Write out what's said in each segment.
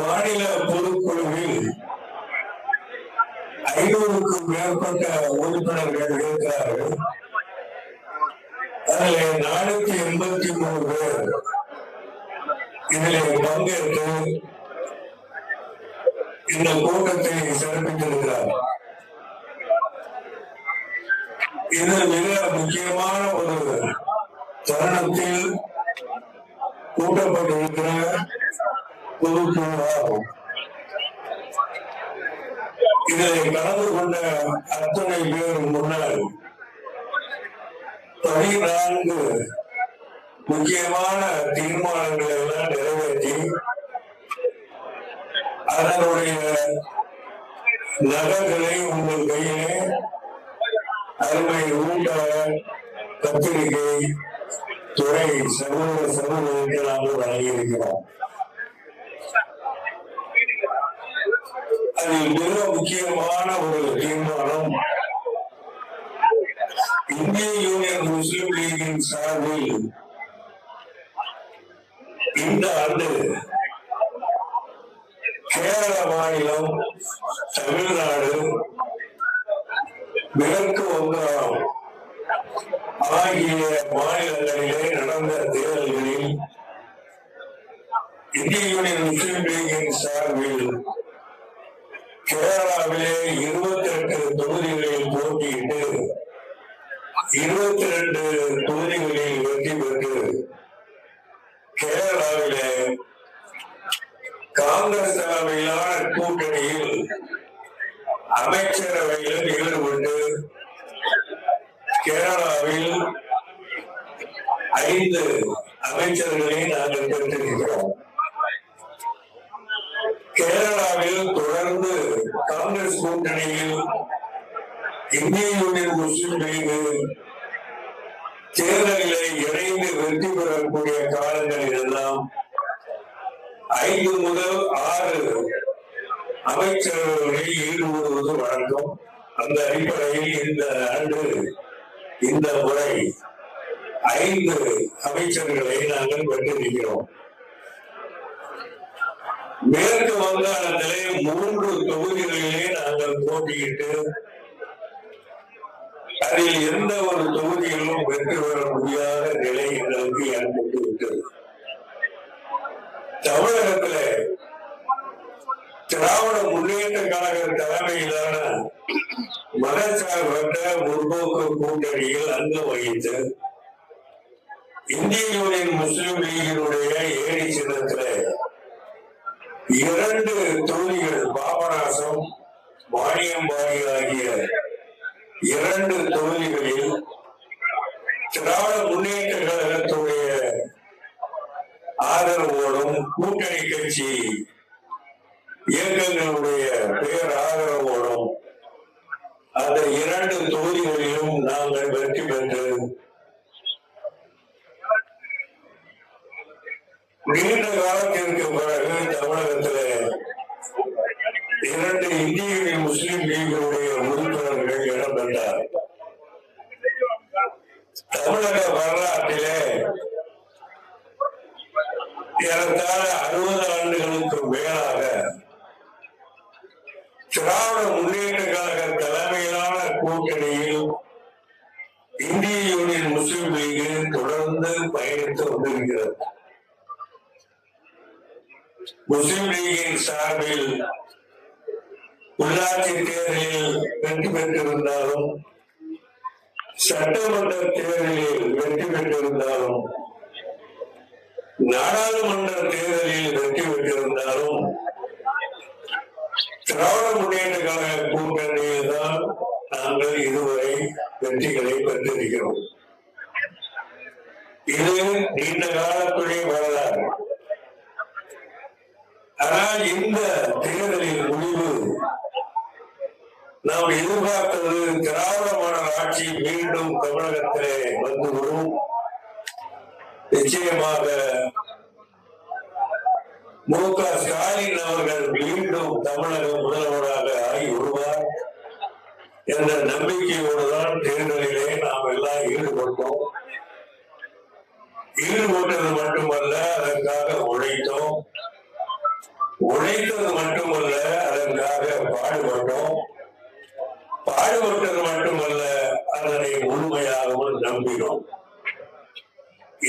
மாநில பொதுக்குழுவில் 500க்கும் மேற்பட்ட உறுப்பினர்கள் இருக்கிறார்கள். அதில் 483 பேர் இதில் பங்கேற்று இந்த கூட்டத்தை சிறப்பித்திருக்கிறார். இது மிக முக்கியமான ஒரு தருணத்தில் கூட்டப்பட்டிருக்கிற பொதுக்குழுவாகும். இதை கலந்து கொண்ட அத்தனை பேர் முன்னால் 14 முக்கியமான தீர்மானங்களை எல்லாம் நிறைவேற்றி அதனுடைய நகர்களை உங்கள் கையிலே அருமை ஊட்டாளர் பத்திரிகை துறை சமூகங்களுக்கு நாங்கள் வழங்கியிருக்கிறோம். அதில் மிக முக்கியமான ஒரு தீர்மானம் இந்திய யூனியன் முஸ்லிம் லீகின் சார்பில் இந்த ஆண்டு கேரள மாநிலம், தமிழ்நாடு, மேற்கு வங்கம் ஆகிய மாநிலங்களிலே நடந்த தேர்தல்களில் இந்திய யூனியன் முஸ்லிம் லீகின் சார்பில் கேரளாவிலே 28 தொகுதிகளில் போட்டியிட்டு 22 தொகுதிகளில் வெற்றி பெற்று கேரளாவிலே காங்கிரஸ் தலைமையிலான கூட்டணியில் அமைச்சரவையில் ஈடுபட்டு கேரளாவில் 5 அமைச்சர்களை நாங்கள் பெற்றிருக்கிறோம். கேரளாவில் தொடர்ந்து காங்கிரஸ் கூட்டணியில் இந்திய யூனியன் முஸ்லிம் லீக் தேர்தலில் இணைந்து வெற்றி பெறக்கூடிய காலங்களில் எல்லாம் 5 முதல் 6 அமைச்சர்களை ஈடுபடுவது வழக்கம். அந்த அடிப்படையில் இந்த ஆண்டு இந்த முறை 5 அமைச்சர்களை நாங்கள் பெற்றிருக்கிறோம். மேற்கு வங்காளத்திலே 3 தொகுதிகளிலே நாங்கள் போட்டியிட்டு அதில் எந்த ஒரு தொகுதியிலும் வெற்றி பெற முடியாத நிலை எங்களுக்கு ஏற்பட்டு விட்டது. தமிழகத்திலே திராவிட முன்னேற்ற கழக தலைமையிலான மதச்சார்பற்ற முற்போக்கு கூட்டணியில் அங்கம் வகித்து இந்திய யூனியன் முஸ்லிம் லீகினுடைய ஏடி சின்னத்திலே 2 தொகுதிகள் பாபநாசம், வாணியம்பாடி ஆகிய 2 தொகுதிகளில் திராவிட முன்னேற்ற கழகத்துடைய ஆதரவோடும் கூட்டணி கட்சி இயக்கங்களுடைய பேர் ஆதரவோடும் அந்த 2 தொகுதிகளிலும் நாங்கள் வெற்றி பெற்று நீண்ட காலத்திற்கு பிறகு தமிழகத்திலே 2 இந்திய முஸ்லிம் லீகினுடைய உறுப்பினர்கள் இடம்பெற்றார். தமிழக வரலாற்றிலே ஏறத்தாழ 60 ஆண்டுகளுக்கு மேலாக திராவிட முன்னேற்ற கழக தலைமையிலான கூட்டணியில் இந்திய யூனியன் முஸ்லிம் லீக் தொடர்ந்து பயணித்து வந்திருக்கிறது. முஸ்லிம் லீகின் சார்பில் உள்ளாட்சி தேர்தலில் வெற்றி பெற்றிருந்தாலும், சட்டமன்ற தேர்தலில் வெற்றி பெற்றிருந்தாலும், நாடாளுமன்ற தேர்தலில் வெற்றி பெற்றிருந்தாலும் திராவிட முன்னேற்ற கழக கூட்டணியில் தான் நாங்கள் இதுவரை வெற்றிகளை பெற்றிருக்கிறோம். இது நீண்ட காலத்துடைய வரலாறு. ஆனால் இந்த தேர்தலின் முடிவு நாம் எதிர்பார்த்தது திராவிட மாடல் ஆட்சி மீண்டும் தமிழகத்திலே வந்துவிடும். நிச்சயமாக மு.க. ஸ்டாலின் அவர்கள் மீண்டும் தமிழக முதல்வராக ஆகி வருவார் என்ற நம்பிக்கையோடுதான் தேர்தலிலே நாம் எல்லாம் ஈடுபட்டோம். ஈடுபட்டது மட்டுமல்ல, அதற்காக உழைத்தோம். உழைத்தது மட்டுமல்ல, அதற்காக பாடுபட்டோம். பாடுபட்டது மட்டுமல்ல, அதனை முழுமையாகவும் நம்பினோம்.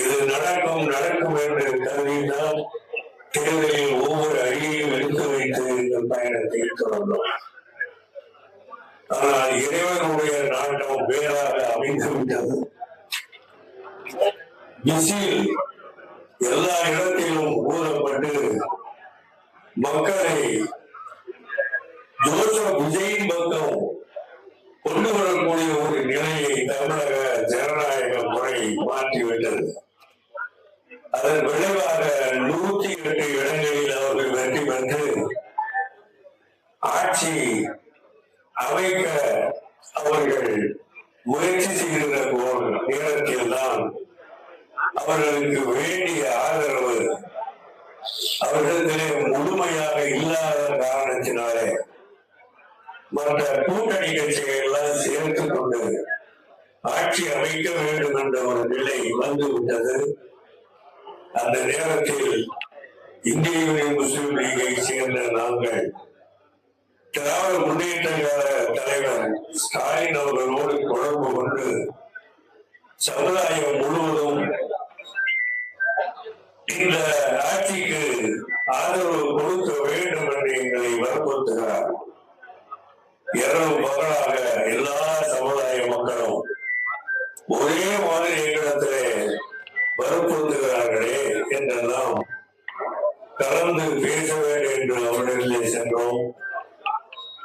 இது நடக்கும் என்று கருதினால் தேர்தலில் ஒவ்வொரு அடியையும் எடுத்து வைத்து இந்த பயணத்தை தொடர்ந்தோம். ஆனால் இறைவனுடைய நாட்டம் வேறாக அமைந்துவிட்டது. விசில் எல்லா இடத்திலும் ஊதப்பட்டு மக்களை ஜோசப் விஜயின் பக்கம் கொண்டு வரக்கூடிய ஒரு நிலையை தமிழக ஜனநாயக முறை மாற்றிவிட்டது. அதன் விளைவாக 108 இடங்களில் அவர்கள் வெற்றி பெற்று ஆட்சி அமைக்க அவர்கள் முயற்சி செய்கிற நேரத்தில் தான் அவர்களுக்கு வேண்டிய ஆதரவு அவர்களிடத்திலே முழுமையாக இல்லாத காரணத்தினாலே மற்ற கூட்டணி கட்சிகள் எல்லாம் சேர்த்துக் கொண்டு ஆட்சி அமைக்க வேண்டும் என்ற ஒரு நிலை வந்துவிட்டது. அந்த நேரத்தில் இந்திய யூனியன் முஸ்லிம் லீகை சேர்ந்த நாங்கள் திராவிட முன்னேற்ற தலைவர் ஸ்டாலின் அவர்களோடு தொடர்பு கொண்டு சமுதாயம் முழுவதும் இந்த ஆட்சிக்கு ஆதரவு கொடுக்க வேண்டும் என்று எங்களை வற்புறுத்துகிறார். இரவு பகலாக எல்லா சமுதாய மக்களும் ஒரே மாதிரி எங்களிடத்திலே வற்புறுத்துகிறார்களே என்றெல்லாம் கலந்து பேச வேண்டும் என்று அவர்களிலே சென்றோம்.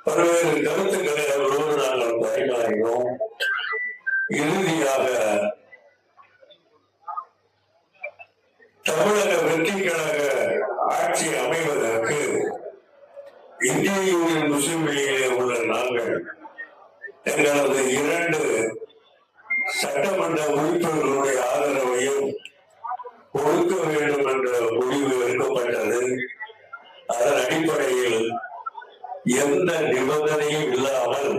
பல்வேறு கருத்துக்களை அவர்களோடு நாங்கள் பரிமாறினோம். இறுதியாக தமிழக வெற்றி கழக ஆட்சி அமைவதற்கு இந்திய யூனியன் முஸ்லிம் லீகிலே உள்ள நாங்கள் எங்களது 2 சட்டமன்ற உறுப்பினர்களுடைய ஆதரவையும் கொடுக்க வேண்டும் என்ற முடிவு எடுக்கப்பட்டது. அதன் அடிப்படையில் எந்த நிபந்தனையும் இல்லாமல்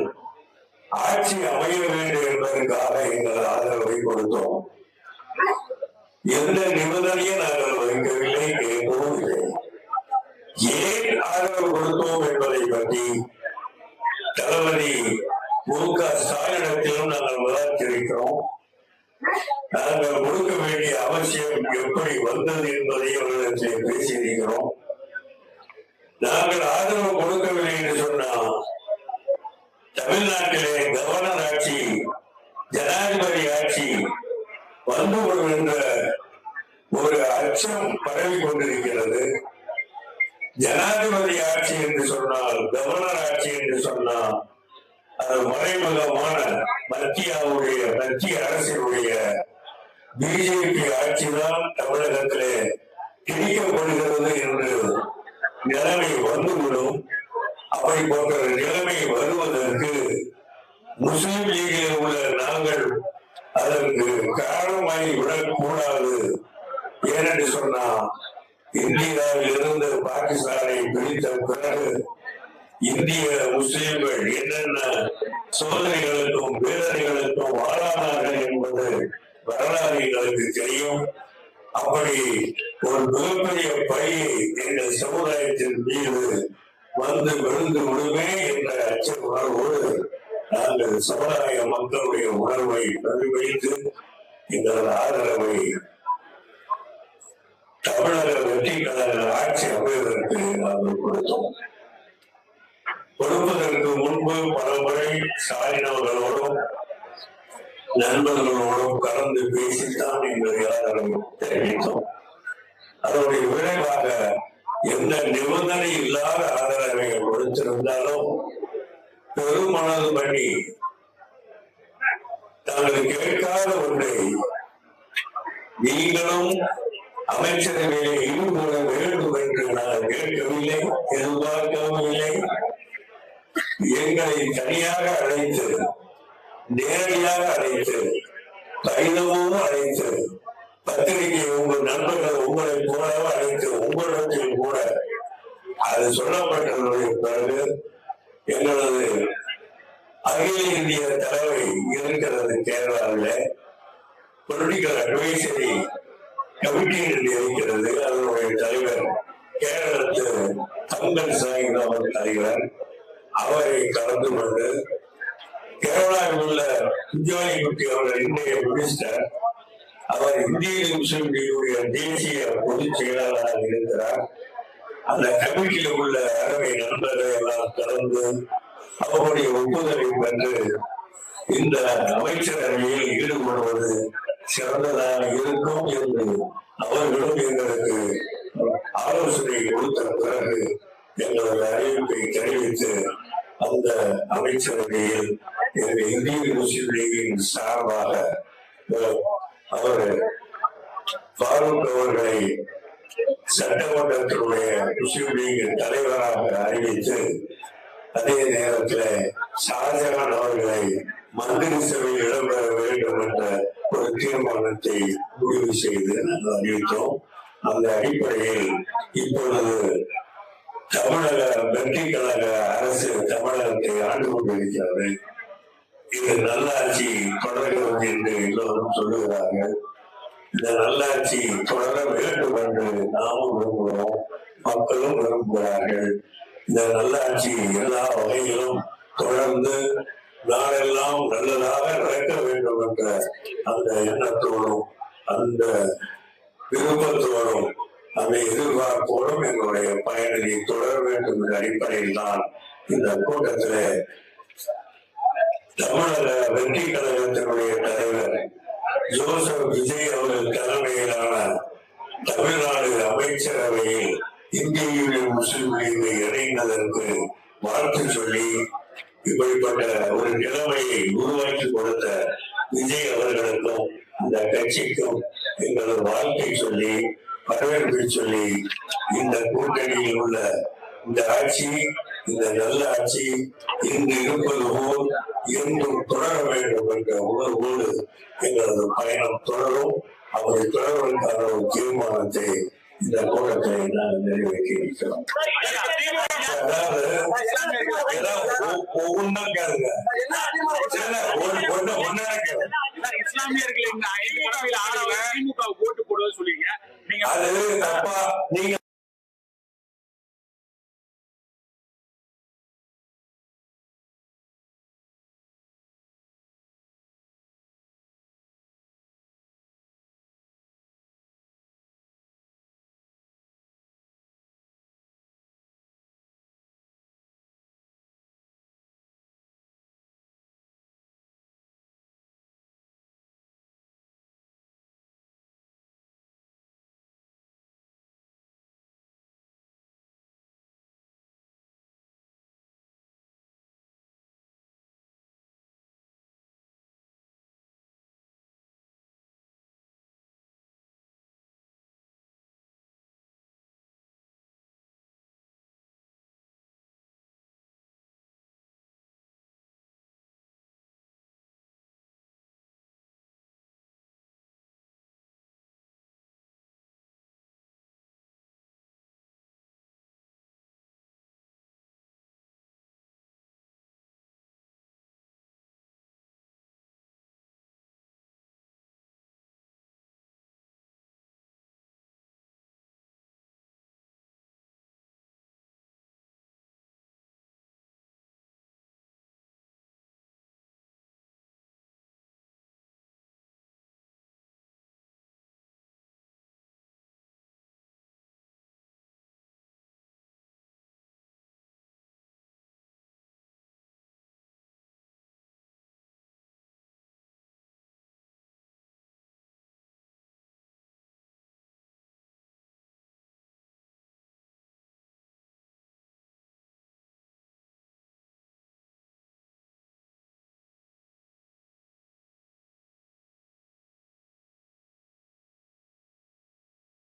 ஆட்சி அமைய வேண்டும் என்பதற்காக எங்கள் ஆதரவை கொடுத்தோம். எந்த நிபந்தனையும் நாங்கள் வைக்கவில்லை, கேட்கவும் இல்லை. ஏன் ஆதரவு கொடுத்தோம் என்பதை பற்றி தளபதி மு.க. ஸ்டாலினிடத்திலும் நாங்கள் விவாதித்திருக்கிறோம். நாங்கள் கொடுக்க வேண்டிய அவசியம் எப்படி வந்தது என்பதை அவர்களிடத்தில் பேசியிருக்கிறோம். நாங்கள் ஆதரவு கொடுக்கவில்லை என்று சொன்னால் தமிழ்நாட்டிலே கவர்னர் ஆட்சி, ஜனாதிபதி ஆட்சி வந்துவிடும் என்ற ஒரு அச்சம் பரவி கொண்டிருக்கிறது. ஜனாதிபதி ஆட்சி என்று சொன்னால், கவர்னர் ஆட்சி என்று சொன்னால் அது மறைமுகமான மத்திய அரசினுடைய பிஜேபி ஆட்சிதான் தமிழகத்திலே திணிக்கப்படுகிறது என்று நிலைமை வந்துவிடும். அப்படி போன்ற நிலைமை வருவதற்கு முஸ்லிம் லீகில் உள்ள நாங்கள் அதற்கு காரணமாகி விடக்கூடாது. ஏனென்று சொன்னா, இந்தியாவில் இருந்து பாகிஸ்தானை பிரித்த பிறகு இந்திய முஸ்லிம்கள் என்னென்ன சோதனைகளுக்கும் வேதனைகளுக்கும் ஆளானார்கள் என்பது வரலாறு எங்களுக்கு தெரியும். அப்படி ஒரு மிகப்பெரிய பழியை எங்கள் சமுதாயத்தின் மீது வந்து விழுந்து விடுமே என்ற அச்ச உணர்வோடு நாங்கள் சமுதாய மக்களுடைய உணர்வை பிரதிபலித்து எங்களது ஆதரவை தமிழக வெற்றி கழக ஆட்சி அமைவதற்கு நாங்கள் கொடுத்தோம். கொடுப்பதற்கு முன்பு பலமுறை ஸ்டாலின் அவர்களோடும் நண்பர்களோடும் கலந்து பேசித்தான் எங்கள் ஆதரவை தெரிவித்தோம். அதனுடைய விளைவாக எந்த நிபந்தனை இல்லாத ஆதரவை கொடுத்திருந்தாலும் பெருமனது பண்ணி தாங்கள் கேட்காத ஒன்றை நீங்களும் அமைச்சரவையை ஈடுபட வேண்டும் என்று நாங்கள் கேட்கவில்லை, எதிர்பார்க்கவும் இல்லை. எங்களை தனியாக அழைத்து, நேரடியாக அழைத்து, கடிதமும் அழைத்து, பத்திரிகை உங்கள் நண்பர்கள் உங்களை போலவே அழைத்து உங்களிடத்தில் கூட அது சொல்லப்பட்டதனுடைய பிறகு எங்களது அகில இந்திய தலைமை இருக்கிறது கேரளாவில் பொலிட்டிக்கல் அட்வைசரி கமிட்டி என்று இருக்கிறது. அதனுடைய தலைவர் கேரளத்து தங்கள் சாய்ந்தவர் தலைவர் அவரை கலந்து கொண்டு கேரளாவில் உள்ள குஞ்சாலிக்குட்டி அவர்கள் இன்றைய மினிஸ்டர், அவர் இந்திய முஸ்லிம் லீகுடைய தேசிய பொதுச் செயலாளராக இருக்கிறார். அந்த கமிட்டியில் உள்ள அறவை நண்பர்கள் எல்லாம் கலந்து அவருடைய ஒப்புதலை பெற்று இந்த அமைச்சரவையில் ஈடுபடுவது சிறந்ததாக இருக்கும் என்று அவர்களும் எங்களுக்கு ஆலோசனை கொடுத்த பிறகு எங்களது அறிவிப்பை தெரிவித்து அந்த அமைச்சரவையில் இந்திய முஸ்லிம் லீகின் சார்பாக அவர் ஃபாரூக் அவர்களை சட்டமன்றத்தினுடைய முஸ்லிம் லீக் தலைவராக அறிவித்து அதே நேரத்தில் ஷாஜகான் அவர்களை மந்திரி சபையில் இடம்பெற வேண்டும் என்ற ஒரு தீர்மானத்தை முடிவு செய்து நாங்கள் அறிவித்தோம். அந்த அடிப்படையில் இப்பொழுது தமிழக வெற்றி கழக அரசு தமிழகத்தை ஆண்டு கொண்டிருக்கிறது. இது நல்லாட்சி தொடர்கிறது என்று எல்லோரும் சொல்லுகிறார்கள். இந்த நல்லாட்சி தொடர வேண்டும் என்று நாமும் விரும்புகிறோம், மக்களும் விரும்புகிறார்கள். இந்த நல்லாட்சி எல்லா வகையிலும் தொடர்ந்து நாளெல்லாம் நல்லதாக நடக்க வேண்டும் என்ற அந்த எண்ணத்தோடும் அந்த விருப்பத்தோடும் அந்த எதிர்பார்ப்போடும் எங்களுடைய பயணத்தை தொடர வேண்டும் என்ற அடிப்படையில் தான் இந்த கூட்டத்திலே தமிழக வெற்றி கழகத்தினுடைய தலைவர் ஜோசப் விஜய் அவர்கள் தலைமையிலான தமிழ்நாடு அமைச்சரவையில் இந்திய யூனியன் முஸ்லிம் லீகை இணைந்ததற்கு வாழ்த்து சொல்லி இப்படிப்பட்ட ஒரு நிலைமையை உருவாக்கி கொடுத்த விஜய் அவர்களுக்கும் இந்த கட்சிக்கும் எங்களது வாழ்க்கை சொல்லி வரவேற்பை சொல்லி இந்த கூட்டணியில் உள்ள இந்த ஆட்சி, இந்த நல்ல ஆட்சி இன்று இருப்பது போல் என்றும் தொடர வேண்டும் என்ற உணர்வோடு எங்களது பயணம் தொடரும். அவரை தொடர்வதற்கான ஒரு தீர்மானத்தை இந்த கூட்டத்தை நாங்கள் நிறைவேற்றி இருக்கிறோம். அதாவது ஒவ்வொன்றா கேளுங்க, இஸ்லாமியர்கள் ஓட்டு போடுவது சொல்லுவீங்க, அது தப்பா நீங்க